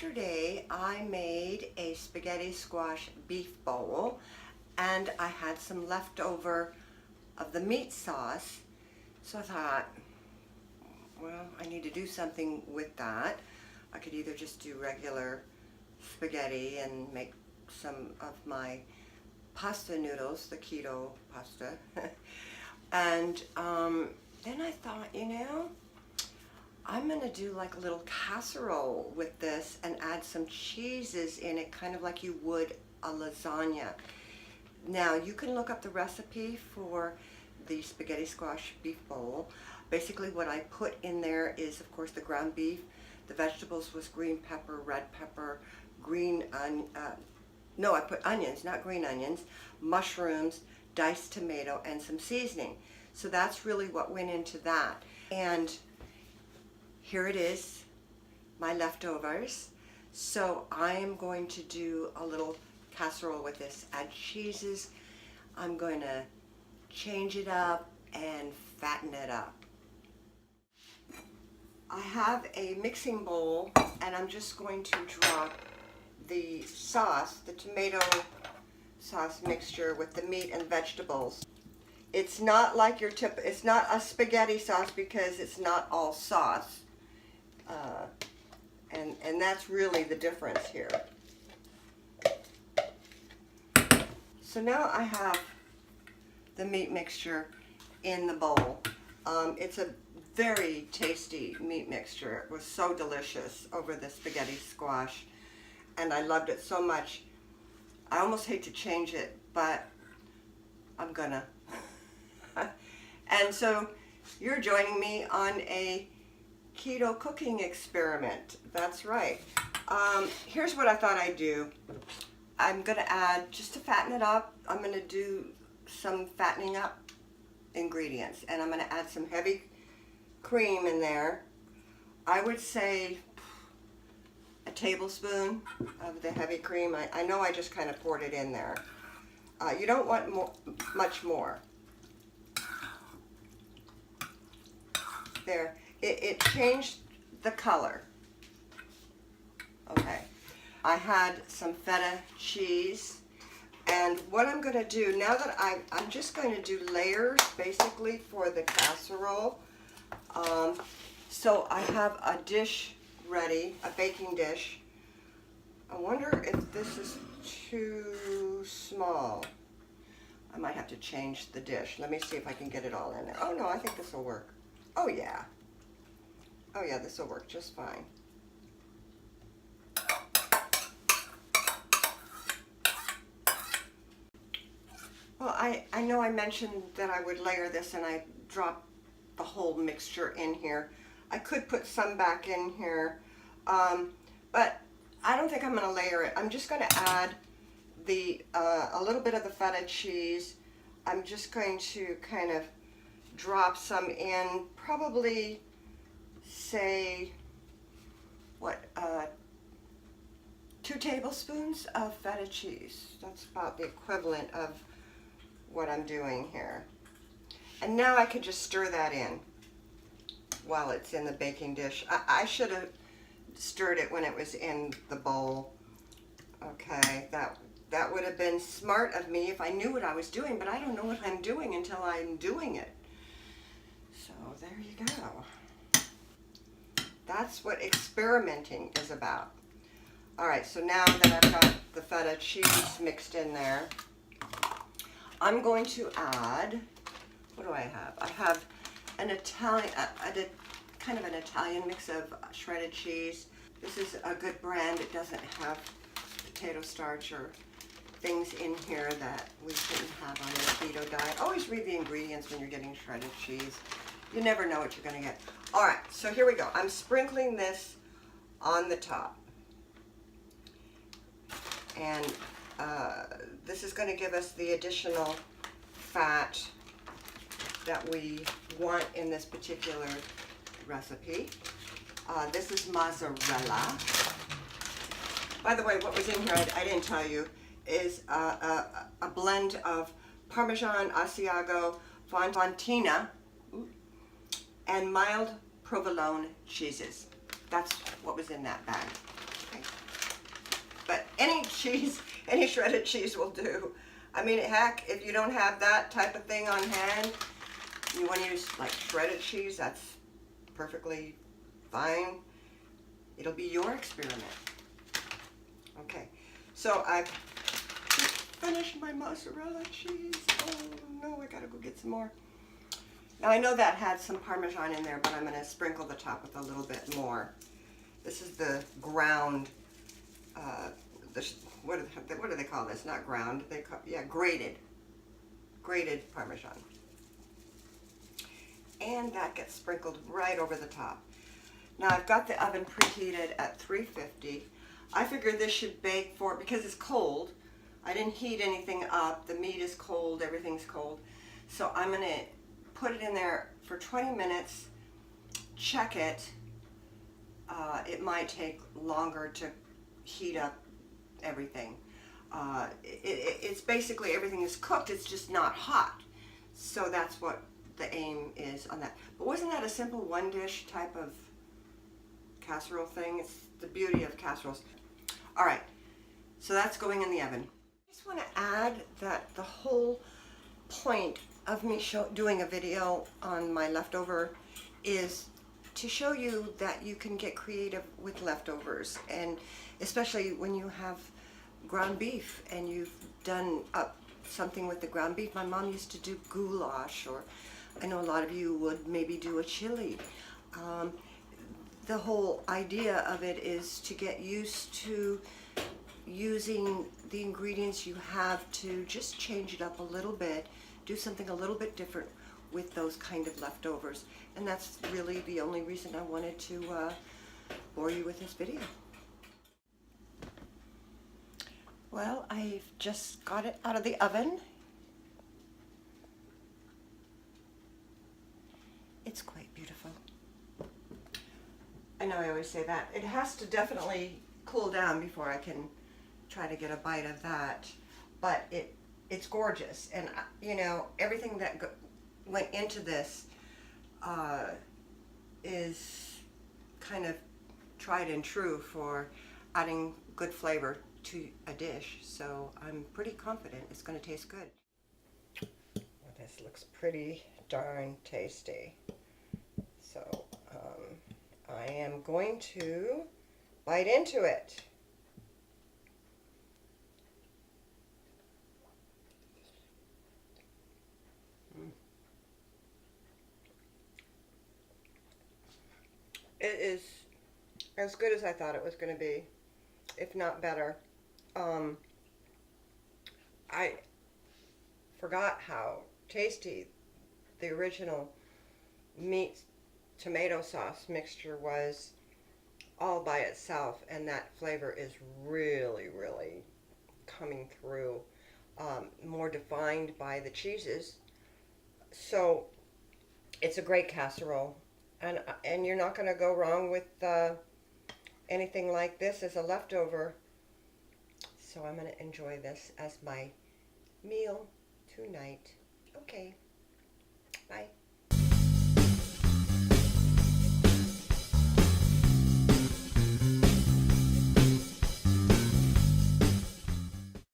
yesterday I made a spaghetti squash beef bowl, and I had some leftover of the meat sauce, so I thought, well, I need to do something with that. I could either just do regular spaghetti and make some of my pasta noodles, the keto pasta, and then I thought, I'm going to do like a little casserole with this and add some cheeses in it, kind of like you would a lasagna. Now, you can look up the recipe for the spaghetti squash beef bowl. Basically, what I put in there is, of course, the ground beef. The vegetables was green pepper, red pepper, I put onions, not green onions, mushrooms, diced tomato, and some seasoning. So that's really what went into that. And here it is, my leftovers. So I am going to do a little casserole with this, add cheeses. I'm going to change it up and fatten it up. I have a mixing bowl, and I'm just going to drop the sauce, the tomato sauce mixture with the meat and vegetables. It's not like your it's not a spaghetti sauce because it's not all sauce. And that's really the difference here. So now I have the meat mixture in the bowl. It's a very tasty meat mixture. It was so delicious over the spaghetti squash, and I loved it so much. I almost hate to change it, but I'm gonna. And so you're joining me on a keto cooking experiment. That's right. Here's what I thought I'd do. I'm gonna add, just to fatten it up, I'm gonna do some fattening up ingredients, and I'm gonna add some heavy cream in there. I would say a tablespoon of the heavy cream. I know I just kind of poured it in there. You don't want much more. There. It changed the color. Okay. I had some feta cheese, and what I'm going to do now that I'm just going to do layers basically for the casserole. So I have a dish ready, a baking dish. I wonder if this is too small. I might have to change the dish. Let me see if I can get it all in there. Oh no, I think this will work. Oh yeah. Oh yeah, this will work just fine. Well, I know I mentioned that I would layer this, and I dropped the whole mixture in here. I could put some back in here, but I don't think I'm going to layer it. I'm just going to add a little bit of the feta cheese. I'm just going to kind of drop some in, probably say, 2 tablespoons of feta cheese. That's about the equivalent of what I'm doing here. And now I can just stir that in while it's in the baking dish. I should have stirred it when it was in the bowl. Okay, that would have been smart of me if I knew what I was doing, but I don't know what I'm doing until I'm doing it. So there you go. That's what experimenting is about. All right, so now that I've got the feta cheese mixed in there, I'm going to add, what do I have? I have an Italian, kind of an Italian mix of shredded cheese. This is a good brand. It doesn't have potato starch or things in here that we shouldn't have on a keto diet. Always read the ingredients when you're getting shredded cheese. You never know what you're going to get. All right, so here we go. I'm sprinkling this on the top. And this is going to give us the additional fat that we want in this particular recipe. This is mozzarella. By the way, what was in here, I didn't tell you, is a blend of Parmesan, Asiago, Fontina, and mild provolone cheeses. That's what was in that bag. Okay. but any cheese, any shredded cheese will do. I mean, heck, if you don't have that type of thing on hand, you want to use like shredded cheese, that's perfectly fine. It'll be your experiment. Okay, so I've finished my mozzarella cheese. Oh no, I gotta go get some more. Now I know that had some Parmesan in there, but I'm gonna sprinkle the top with a little bit more. This is the ground, what do they call this? Not ground, grated Parmesan. And that gets sprinkled right over the top. Now I've got the oven preheated at 350. I figured this should bake for, because it's cold, I didn't heat anything up, the meat is cold, everything's cold. So I'm gonna put it in there for 20 minutes, check it. It might take longer to heat up everything. It's basically everything is cooked, it's just not hot. So that's what the aim is on that. But wasn't that a simple one dish type of casserole thing? It's the beauty of casseroles. All right, so that's going in the oven. I just want to add that the whole point of me doing a video on my leftover is to show you that you can get creative with leftovers, and especially when you have ground beef and you've done up something with the ground beef. My mom used to do goulash, or I know a lot of you would maybe do a chili. The whole idea of it is to get used to using the ingredients you have to just change it up a little bit, do something a little bit different with those kind of leftovers. And that's really the only reason I wanted to bore you with this video. Well, I've just got it out of the oven. It's quite beautiful. I know I always say that. It has to definitely cool down before I can try to get a bite of that. But it's gorgeous. And, you know, everything that went into this is kind of tried and true for adding good flavor to a dish. So I'm pretty confident it's going to taste good. Well, this looks pretty darn tasty. So I am going to bite into it. It is as good as I thought it was going to be, if not better. I forgot how tasty the original meat tomato sauce mixture was all by itself, and that flavor is really, really coming through, more defined by the cheeses. So it's a great casserole, and you're not going to go wrong with anything like this as a leftover. So I'm going to enjoy this as my meal tonight. Okay, bye.